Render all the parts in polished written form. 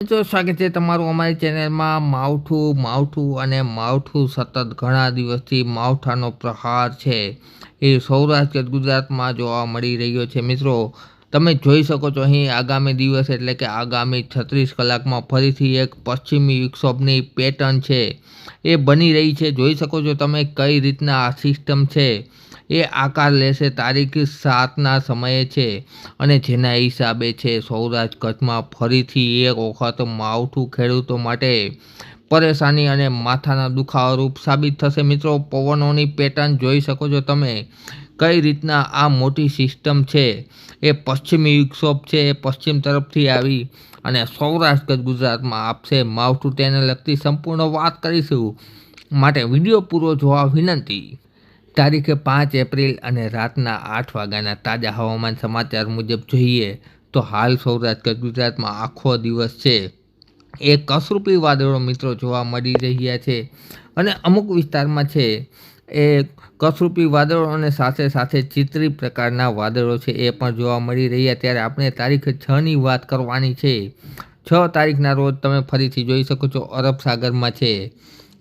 તો સ્વાગત છે તમારું અમારી ચેનલમાં। માવઠું સતત ઘણા દિવસથી માવઠાનો પ્રહાર છે એ સૌરાષ્ટ્ર ગુજરાતમાં જોવા મળી રહ્યો છે। મિત્રો તમે જોઈ શકો છો અહીં આગામી દિવસ એટલે કે આગામી 36 કલાકમાં ફરીથી એક પશ્ચિમી વિક્ષોભની પેટર્ન છે એ બની રહી છે। જોઈ શકો છો તમે કઈ રીતના આ સિસ્ટમ છે એ આકાર લેશે તારીખ 7ના સમયે છે અને જેના હિસાબે છે સૌરાષ્ટ્ર કચ્છમાં ફરીથી એક વખત માવઠું ખેડૂતો માટે પરેશાની અને માથાના દુખાવા રૂપ સાબિત થશે। મિત્રો પવનોની પેટર્ન જોઈ શકો છો તમે કઈ રીતના આ મોટી સિસ્ટમ છે એ પશ્ચિમી વિક્ષોભ છે એ પશ્ચિમ તરફથી આવી અને સૌરાષ્ટ્ર ગુજરાતમાં આપશે માવઠું। તેને લગતી સંપૂર્ણ વાત કરીશું, માટે વિડીયો પૂરો જોવા વિનંતી। તારીખે 5 એપ્રિલ અને રાતના 8 વાગ્યાના તાજા હવામાન સમાચાર મુજબ જોઈએ તો હાલ સૌરાષ્ટ્ર ગુજરાતમાં આખો દિવસ છે એ કસરૂપી વાદળો મિત્રો જોવા મળી રહ્યા છે અને અમુક વિસ્તારમાં છે એ કસરૂપી વાદળો અને સાથે સાથે ચિત્રી પ્રકારના વાદળો છે એ પણ જોવા મળી રહ્યા। ત્યારે આપણે તારીખ 6ની વાત કરવાની છે। 6 તારીખના રોજ તમે ફરીથી જોઈ શકો છો અરબ સાગરમાં છે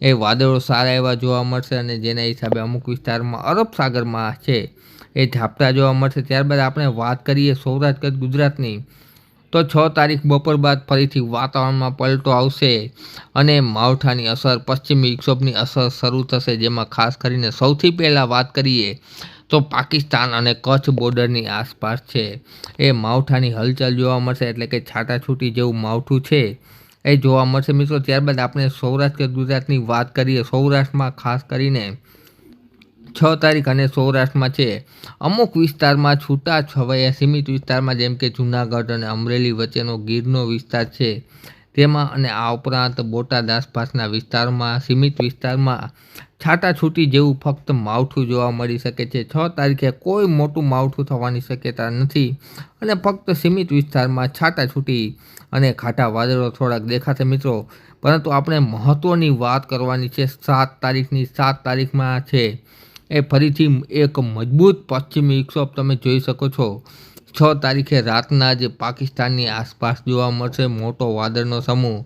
એ વાદળો સારા એવા જોવા મળશે અને જેના હિસાબે અમુક વિસ્તારમાં અરબ સાગરમાં છે એ ઝાપટા જોવા મળશે। ત્યારબાદ આપણે વાત કરીએ સૌરાષ્ટ્ર ગુજરાતની તો 6 તારીખ બપોર બાદ ફરીથી વાતાવરણમાં પલટો આવશે અને માવઠાની અસર પશ્ચિમી વિક્ષોભની અસર શરૂ થશે, જેમાં ખાસ કરીને સૌથી પહેલાં વાત કરીએ તો પાકિસ્તાન અને કચ્છ બોર્ડરની આસપાસ છે એ માવઠાની હલચલ જોવા મળશે, એટલે કે છાટાછૂટી જેવું માવઠું છે એ જોવા મળશે મિત્રો। ત્યારબાદ આપણે સૌરાષ્ટ્ર ગુજરાતની વાત કરીએ। સૌરાષ્ટ્રમાં ખાસ કરીને 6 તારીખ અને સૌરાષ્ટ્રમાં છે અમુક વિસ્તારમાં છૂટા છવાયા સીમિત વિસ્તારમાં જેમ કે જૂનાગઢ અને અમરેલી વચ્ચેનો ગીરનો વિસ્તાર છે તેમાં અને આ ઉપરાંત બોટાદ આસપાસના વિસ્તારમાં સીમિત વિસ્તારમાં છાટાછૂટી જેવું ફક્ત માવઠું જોવા મળી શકે છે। 6 તારીખે કોઈ મોટું માવઠું થવાની શક્યતા નથી અને ફક્ત સીમિત વિસ્તારમાં છાટાછૂટી અને ખાટા વાદળો થોડાક દેખાશે મિત્રો। પરંતુ આપણે મહત્ત્વની વાત કરવાની છે 7 તારીખની। 7 તારીખમાં છે એ ફરીથી એક મજબૂત પશ્ચિમી વિક્ષોભ તમે જોઈ શકો છો 6 તારીખે રાતના જ પાકિસ્તાનની આસપાસ જોવા મળશે મોટો વાદળનો સમૂહ,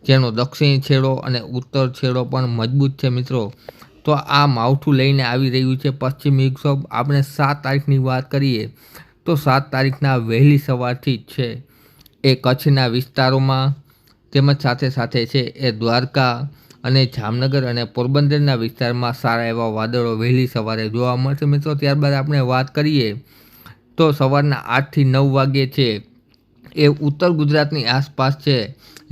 જેનો દક્ષિણ છેડો અને ઉત્તર છેડો પણ મજબૂત છે મિત્રો। તો આ માવઠું લઈને આવી રહ્યું છે પશ્ચિમી વિક્ષોભ। આપણે 7 તારીખની વાત કરીએ તો 7 તારીખના વહેલી સવારથી જ છે એ કચ્છના વિસ્તારોમાં તેમજ સાથે સાથે છે એ દ્વારકા અને જામનગર અને પોરબંદરના વિસ્તારમાં સારા એવા વાદળો વહેલી સવારે જોવા મળશે મિત્રો। ત્યારબાદ આપણે વાત કરીએ તો સવારના 8થી 9 વાગ્યે છે એ ઉત્તર ગુજરાતની આસપાસ છે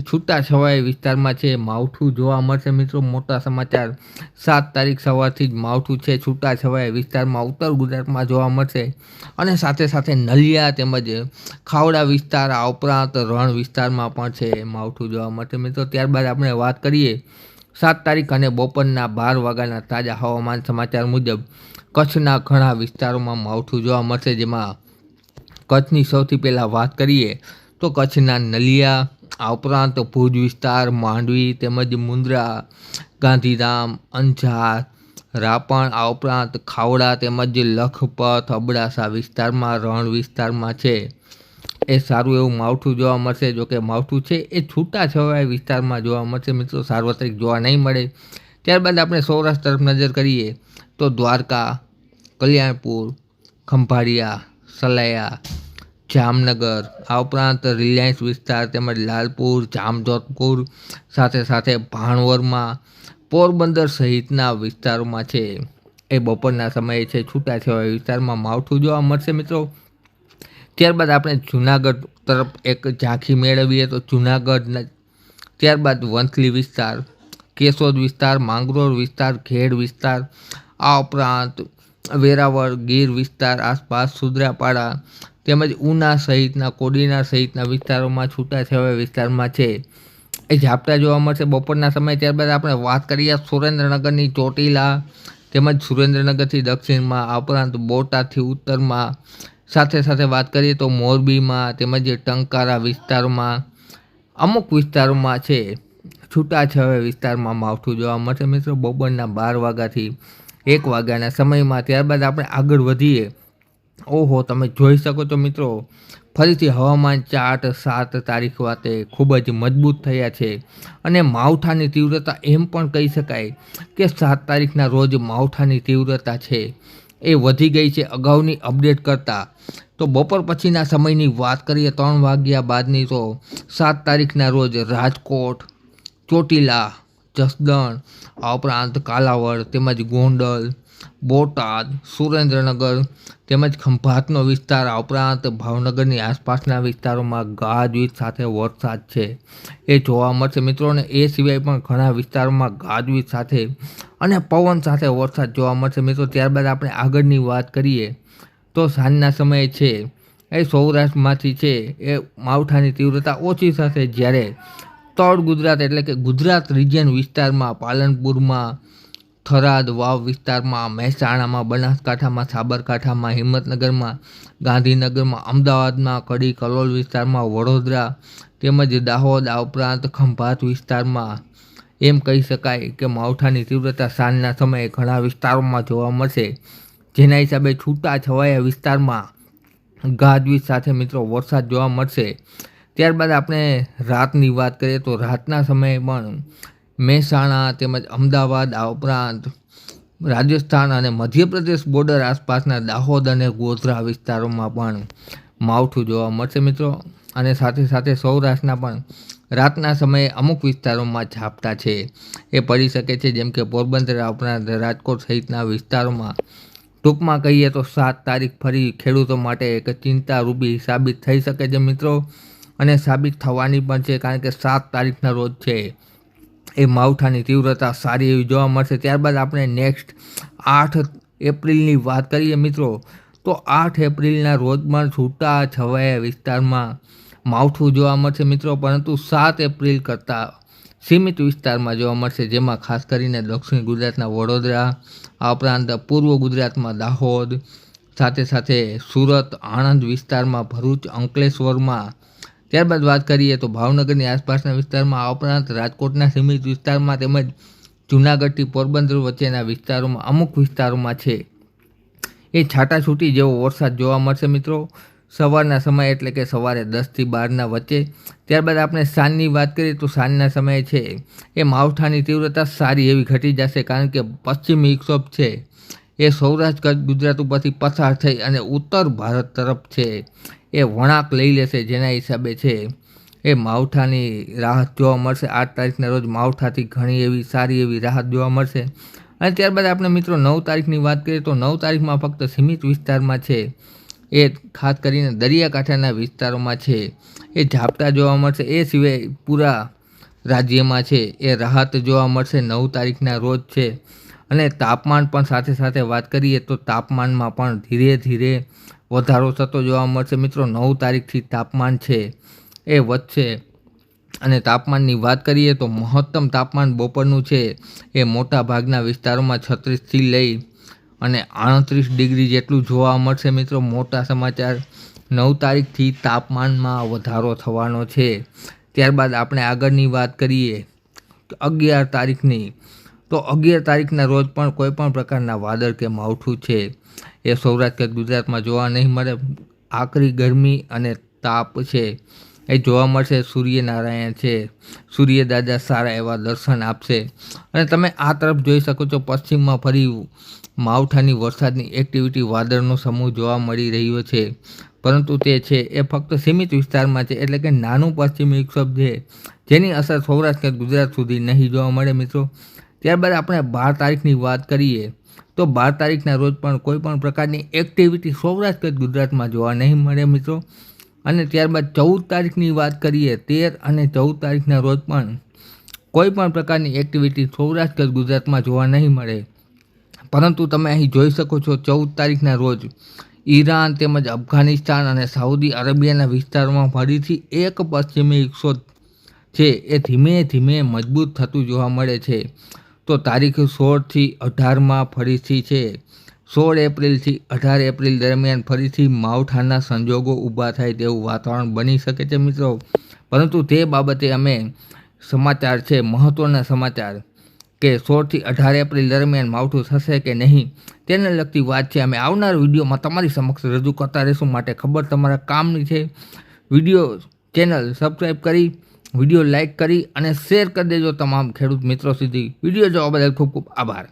છૂટા છવાયા વિસ્તારમાં છે માવઠું જોવા મળશે મિત્રો। મોટા સમાચાર 7 તારીખ સવારથી જ માવઠું છે છૂટા છવાયા વિસ્તારમાં ઉત્તર ગુજરાતમાં જોવા મળશે અને સાથે સાથે નલિયા તેમજ ખાવડા વિસ્તાર આ ઉપરાંત રણ વિસ્તારમાં પણ છે માવઠું જોવા મળશે મિત્રો। ત્યારબાદ આપણે વાત કરીએ 7 તારીખ અને બપોરના 12 વાગ્યાના તાજા હવામાન સમાચાર મુજબ કચ્છના ઘણા વિસ્તારોમાં માવઠું જોવા મળશે, જેમાં કચ્છની સૌથી પહેલાં વાત કરીએ તો કચ્છના નલિયા આ ઉપરાંત ભુજ વિસ્તાર, માંડવી તેમજ મુન્દ્રા, ગાંધીધામ, અંજાર, રાપણ આ ઉપરાંત ખાવડા તેમજ લખપત, અબડાસા વિસ્તારમાં રણ વિસ્તારમાં છે એ સારું એવું માવઠું જોવા મળશે। જોકે માવઠું છે એ છૂટા છવાયા વિસ્તારમાં જોવા મળશે મિત્રો, સાર્વત્રિક જોવા નહીં મળે। ત્યારબાદ આપણે સૌરાષ્ટ્ર તરફ નજર કરીએ તો દ્વારકા, કલ્યાણપુર, ખંભાળિયા, સલાયા, જામનગર આ ઉપરાંત રિલાયન્સ વિસ્તાર તેમજ લાલપુર, જામજોધપુર સાથે સાથે ભાણવરમાં, પોરબંદર સહિતના વિસ્તારોમાં છે એ બપોરના સમયે છે છૂટાછવાયા વિસ્તારમાં માવઠું જોવા મળશે મિત્રો। ત્યારબાદ આપણે જૂનાગઢ તરફ એક ઝાંખી મેળવીએ તો જૂનાગઢ, ત્યારબાદ વંથલી વિસ્તાર, કેશોદ વિસ્તાર, માંગરોળ વિસ્તાર, ઘેડ વિસ્તાર આ ઉપરાંત વેરાવળ, ગીર વિસ્તાર આસપાસ, સુદ્રાપાડા તેમજ ઉના સહિતના કોડીનાર સહિતના વિસ્તારોમાં છૂટાછવાયા વિસ્તારમાં છે એ ઝાપટા જોવા મળશે બપોરના સમયે। ત્યારબાદ આપણે વાત કરીએ સુરેન્દ્રનગરની ચોટીલા તેમજ સુરેન્દ્રનગરથી દક્ષિણમાં આ ઉપરાંત બોટાદથી ઉત્તરમાં, સાથે સાથે વાત કરીએ તો મોરબીમાં તેમજ ટંકારા વિસ્તારમાં અમુક વિસ્તારોમાં છે છૂટાછવાયા વિસ્તારમાં માવઠું જોવા મળશે મિત્રો બપોરના 12 વાગ્યાથી 1 વાગ્યાના સમયમાં। ત્યારબાદ આપણે આગળ વધીએ। ઓહો, તમે જોઈ શકો છો મિત્રો ફરીથી હવામાન ચાર્ટ 7 તારીખ વાતે ખૂબ જ મજબૂત થયા છે અને માવઠાની તીવ્રતા એમ પણ કહી શકાય કે 7 તારીખના રોજ માવઠાની તીવ્રતા છે એ વધી ગઈ છે અગાઉની અપડેટ કરતાં. તો બપોર પછીના સમયની વાત કરીએ 3 વાગ્યા બાદની, તો 7 તારીખના રોજ રાજકોટ, ચોટીલા, જસદણ, આ ઉપરાંત કાલાવડ તેમજ ગોંડલ, બોટાદ, સુરેન્દ્રનગર તેમજ ખંભાતનો વિસ્તાર, આ ઉપરાંત ભાવનગરની આસપાસના વિસ્તારોમાં ગાજવીજ સાથે વરસાદ છે એ જોવા મળશે મિત્રોને. એ સિવાય પણ ઘણા વિસ્તારોમાં ગાજવીજ સાથે અને પવન સાથે વરસાદ જોવા મળશે મિત્રો. ત્યારબાદ આપણે આગળની વાત કરીએ તો સાંજના સમયે છે એ સૌરાષ્ટ્રમાંથી છે એ માવઠાની તીવ્રતા ઓછી થશે, જ્યારે તળ ગુજરાત એટલે કે ગુજરાત રિજિયન વિસ્તારમાં, પાલનપુરમાં, થરાદ, વાવ વિસ્તારમાં, મહેસાણામાં, બનાસકાંઠામાં, સાબરકાંઠામાં, હિંમતનગરમાં, ગાંધીનગરમાં, અમદાવાદમાં, કડી કલોલ વિસ્તારમાં, વડોદરા તેમજ દાહોદ, આ ઉપરાંત ખંભાત વિસ્તારમાં એમ કહી શકાય કે માવઠાની તીવ્રતા સાંજના સમયે ઘણા વિસ્તારોમાં જોવા મળશે, જેના હિસાબે છૂટા છવાયા વિસ્તારમાં ગાજવીજ સાથે મિત્રો વરસાદ જોવા મળશે. ત્યારબાદ આપણે રાતની વાત કરીએ તો રાતના સમયે પણ મહેસાણા તેમજ અમદાવાદ, આ ઉપરાંત રાજસ્થાન અને મધ્યપ્રદેશ બોર્ડર આસપાસના દાહોદ અને ગોધરા વિસ્તારોમાં પણ માવઠું જોવા મળશે મિત્રો. અને સાથે સાથે સૌરાષ્ટ્રના પણ રાતના સમયે અમુક વિસ્તારોમાં ઝાપટા છે એ પડી શકે છે, જેમ કે પોરબંદર, આ ઉપરાંત રાજકોટ સહિતના વિસ્તારોમાં. ટૂંકમાં કહીએ તો 7 તારીખ ફરી ખેડૂતો માટે એક ચિંતારૂપી સાબિત થઈ શકે છે મિત્રો, અને સાબિત થવાની પણ છે, કારણ કે 7 તારીખના રોજ છે એ માવઠાની તીવ્રતા સારી એવી જોવા મળશે. ત્યારબાદ આપણે નેક્સ્ટ 8 એપ્રિલની વાત કરીએ મિત્રો, તો 8 એપ્રિલના રોજ પણ છૂટા છવાયા વિસ્તારમાં માવઠું જોવા મળશે મિત્રો, પરંતુ 7 એપ્રિલ કરતાં સીમિત વિસ્તારમાં જોવા મળશે, જેમાં ખાસ કરીને દક્ષિણ ગુજરાતના વડોદરા, આ ઉપરાંત પૂર્વ ગુજરાતમાં દાહોદ, સાથે સાથે સુરત, આણંદ વિસ્તારમાં, ભરૂચ, અંકલેશ્વરમાં. ત્યારબાદ વાત કરીએ તો ભાવનગરની આસપાસના વિસ્તારમાં, આ ઉપરાંત રાજકોટના સીમિત વિસ્તારમાં તેમજ જૂનાગઢથી પોરબંદર વચ્ચેના વિસ્તારોમાં અમુક વિસ્તારોમાં છે એ છાટાછૂટી જેવો વરસાદ જોવા મળશે મિત્રો, સવારના સમયે એટલે કે સવારે 10 થી 12ના વચ્ચે. ત્યારબાદ આપણે સાંજની વાત કરીએ તો સાંજના સમયે છે એ માવઠાની તીવ્રતા સારી એવી ઘટી જશે, કારણ કે પશ્ચિમી વિક્ષોભ છે એ સૌરાષ્ટ્ર કચ્છ ગુજરાત ઉપરથી પસાર થઈ અને ઉત્તર ભારત તરફ છે એ વળાંક લઈ લેશે, જેના હિસાબે છે એ માવઠાની રાહત જોવા મળશે. 8 તારીખના રોજ માવઠાથી ઘણી એવી સારી એવી રાહત જોવા મળશે. અને ત્યારબાદ આપણે મિત્રો 9 તારીખની વાત કરીએ તો 9 તારીખમાં ફક્ત સીમિત વિસ્તારમાં છે એ ખાસ કરીને દરિયાકાંઠાના વિસ્તારોમાં છે એ ઝાપટા જોવા મળશે. એ સિવાય પૂરા રાજ્યમાં છે એ રાહત જોવા મળશે 9 તારીખના રોજ છે. અને તાપમાન પણ સાથે સાથે વાત કરીએ તો તાપમાનમાં પણ ધીરે ધીરે વધારો થતો જોવા મળશે મિત્રો. 9 તારીખથી તાપમાન છે એ વધશે. અને તાપમાનની વાત કરીએ તો મહત્તમ તાપમાન બપોરનું છે એ મોટા ભાગના વિસ્તારોમાં 36થી લઈ અને 38 ડિગ્રી જેટલું જોવા મળશે મિત્રો. મોટા સમાચાર, 9 તારીખથી તાપમાનમાં વધારો થવાનો છે. ત્યારબાદ આપણે આગળની વાત કરીએ 11 તારીખની, તો 11 તારીખના રોજ પણ કોઈપણ પ્રકારના વાદળ કે માવઠું છે એ સૌરાષ્ટ્ર ગુજરાતમાં જોવા નહીં મળે. આકરી ગરમી અને તાપ છે એ જોવા મળશે. સૂર્યનારાયણ છે, સૂર્યદાદા સારા એવા દર્શન આપશે. અને તમે આ તરફ જોઈ શકો છો, પશ્ચિમમાં ફરી માવઠાની વરસાદની એક્ટિવિટી, વાદળનો સમૂહ જોવા મળી રહ્યો છે, પરંતુ તે છે એ ફક્ત સીમિત વિસ્તારમાં છે, એટલે કે નાનું પશ્ચિમી વિક્ષોભ છે જેની અસર સૌરાષ્ટ્ર ગુજરાત સુધી નહીં જોવા મળે મિત્રો. ત્યારબાદ આપણે 12 તારીખની વાત કરીએ તો 12 તારીખના રોજ પણ કોઈપણ પ્રકારની એક્ટિવિટી સૌરાષ્ટ્ર ગુજરાતમાં જોવા નહીં મળે મિત્રો. અને ત્યારબાદ 14 તારીખની વાત કરીએ, 13 અને 14 તારીખના રોજ પણ કોઈપણ પ્રકારની એક્ટિવિટી સૌરાષ્ટ્ર ગુજરાતમાં જોવા નહીં મળે. પરંતુ તમે અહીં જોઈ શકો છો 14 તારીખના રોજ ઈરાન તેમજ અફઘાનિસ્તાન અને સાઉદી અરેબિયાના વિસ્તારોમાં ફરીથી એક પશ્ચિમી વિક્ષોભ છે એ ધીમે ધીમે મજબૂત થતું જોવા મળે છે. તો તારીખ 16થી 18માં ફરીથી છે 16 એપ્રિલથી 18 એપ્રિલ દરમિયાન ફરીથી માવઠાના સંજોગો ઊભા થાય તેવું વાતાવરણ બની શકે છે મિત્રો. પરંતુ તે બાબતે અમે સમાચાર છે, મહત્ત્વના સમાચાર કે 16થી 18 એપ્રિલ દરમિયાન માવઠું થશે કે નહીં તેને લગતી વાત છે અમે આવનાર વિડીયોમાં તમારી સમક્ષ રજૂ કરતા રહીશું. માટે ખબર તમારા કામની છે. વિડીયો ચેનલ સબસ્ક્રાઈબ કરી, વિડીયો લાઇક કરી અને શેર કરી દેજો તમામ ખેડૂત મિત્રો સુધી. વિડીયો જોવા બદલ ખૂબ ખૂબ આભાર.